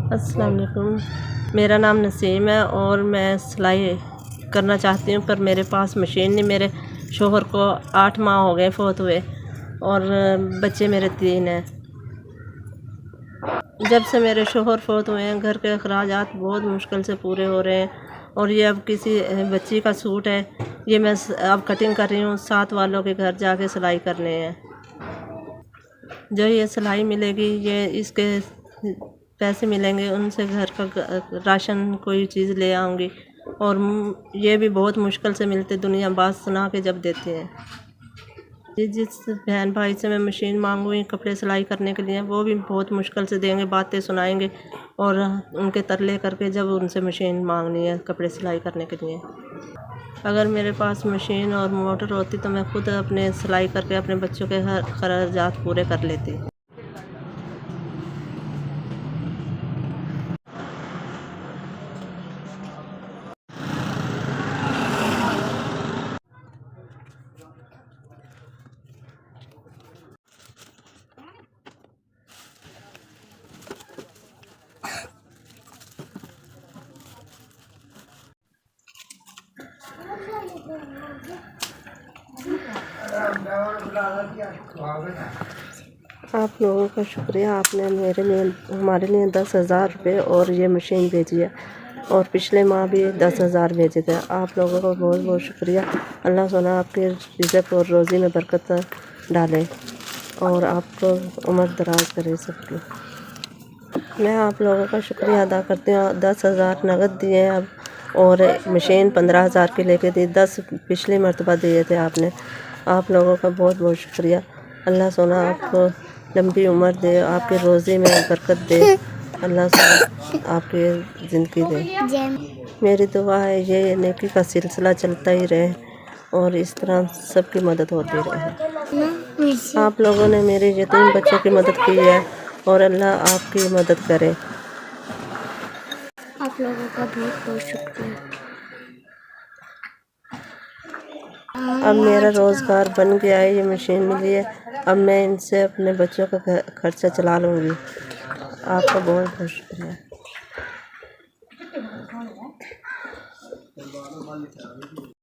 अस्सलाम वालेकुम। मेरा नाम नसीम है और मैं सिलाई करना चाहती हूँ, पर मेरे पास मशीन नहीं। मेरे शोहर को 8 माह हो गए फ़ौत हुए और बच्चे मेरे 3 हैं। जब से मेरे शोहर फ़ौत हुए हैं, घर के अखराजात बहुत मुश्किल से पूरे हो रहे हैं। और ये अब किसी बच्ची का सूट है, ये मैं अब कटिंग कर रही हूँ। 7 वालों के घर जाके सिलाई करने हैं। जो ये सिलाई मिलेगी, ये इसके पैसे मिलेंगे, उनसे घर का राशन कोई चीज़ ले आऊँगी। और ये भी बहुत मुश्किल से मिलते, दुनिया बात सुना के जब देते हैं। जिस बहन भाई से मैं मशीन मांगूँ कपड़े सिलाई करने के लिए, वो भी बहुत मुश्किल से देंगे, बातें सुनाएंगे और उनके तरले करके जब उनसे मशीन मांगनी है कपड़े सिलाई करने के लिए। अगर मेरे पास मशीन और मोटर होती तो मैं खुद अपने सिलाई करके अपने बच्चों के हर खर्चात पूरे कर लेती। आप लोगों का शुक्रिया, आपने हमारे लिए 10,000 रुपये और ये मशीन भेजी है, और पिछले माह भी 10,000 भेजे थे। आप लोगों का बहुत बहुत शुक्रिया। अल्लाह सुना आपके रिज़्क़ और रोज़ी में बरकत डाले और आपको उम्र दराज करे सबकी। मैं आप लोगों का शुक्रिया अदा करती हूँ। 10,000 नगद दिए अब, और मशीन 15,000 की लेके दी। 10 पिछली मरतबा दिए थे आपने। आप लोगों का बहुत बहुत शुक्रिया। अल्लाह सोना आपको लंबी उम्र दे, आपकी रोज़ी में बरकत दे, अल्लाह सोना आपकी ज़िंदगी दे। मेरी दुआ है ये नेकी का सिलसिला चलता ही रहे और इस तरह सबकी मदद होती रहे। आप लोगों ने मेरे यतीम बच्चों की मदद की है और अल्लाह आपकी मदद करे। आप लोगों का बहुत बहुत शुक्रिया। अब मेरा रोज़गार बन गया है, ये मशीन मिली है। अब मैं इनसे अपने बच्चों का खर्चा चला लूँगी। आपका बहुत बहुत शुक्रिया।